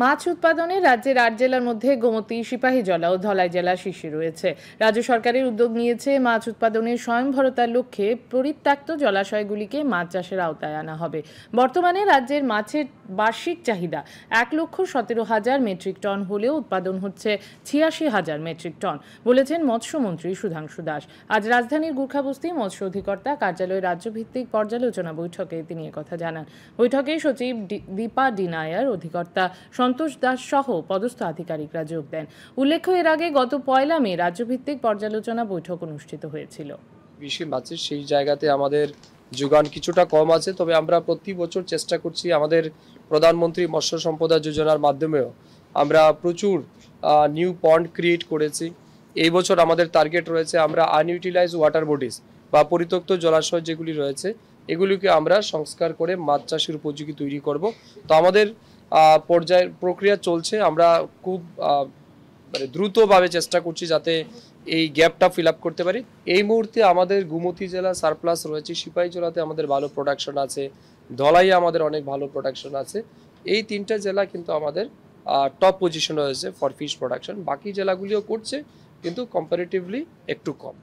মাছ উৎপাদনে রাজ্যের ৮ জেলার মধ্যে গোমতী, সিপাহীজলা ও ধলাই জেলা শীর্ষে রয়েছে। রাজ্য সরকারের উদ্যোগ নিয়েছে মাছ উৎপাদনের স্বয়ংভরতার লক্ষ্যে পরিত্যক্ত জলাশয়গুলিকে মাছ চাষের আওতায় আনা হবে। বর্তমানে রাজ্যের মাছের বার্ষিক চাহিদা ১,১৭,০০০ মেট্রিক টন হলেও উৎপাদন হচ্ছে ৮৬,০০০ মেট্রিক টন, বলেছেন মৎস্যমন্ত্রী সুধাংশু দাস। আজ রাজধানীর গুর্খাবস্তি মৎস্য অধিকর্তা কার্যালয়ে রাজ্যভিত্তিক পর্যালোচনা বৈঠকে তিনি একথা জানান। বৈঠকে সচিব দীপা ডি নায়ার, অধিকর্তা সন্তোষ দাস সহ পদস্থ আধিকারিকরা যোগ দেন। উল্লেখ্য, এর আগে গত ১ মে রাজ্যভিত্তিক পর্যালোচনা বৈঠক অনুষ্ঠিত হয়েছিল। বেশি মাছের সেই জায়গাতে আমাদের যোগান কিছুটা কম আছে, তবে আমরা প্রতি বছর চেষ্টা করছি। আমাদের প্রধানমন্ত্রী মৎস্য সম্পদা যোজনার মাধ্যমেও আমরা প্রচুর নিউ পন্ড ক্রিয়েট করেছি। এই বছর আমাদের টার্গেট রয়েছে আমরা আনইউটিলাইজ ওয়াটার বডিজ বা পরিত্যক্ত জলাশয় যেগুলি রয়েছে এগুলিকে আমরা সংস্কার করে মাছ চাষের উপযোগী তৈরি করব। তো আমাদের পর্যায়ের প্রক্রিয়া চলছে। আমরা খুব দ্রুতভাবে চেষ্টা করছি যাতে এই গ্যাপটা ফিল আপ করতে পারি। এই মুহূর্তে আমাদের গোমতী জেলা সারপ্লাস রয়েছে, সিপাহীজলাতে আমাদের ভালো প্রোডাকশন আছে, ধলাইয়ে আমাদের অনেক ভালো প্রোডাকশন আছে। এই ৩টা জেলা কিন্তু আমাদের টপ পজিশনে রয়েছে ফর ফিশ প্রোডাকশন। বাকি জেলাগুলিও করছে কিন্তু কম্পারেটিভলি একটু কম।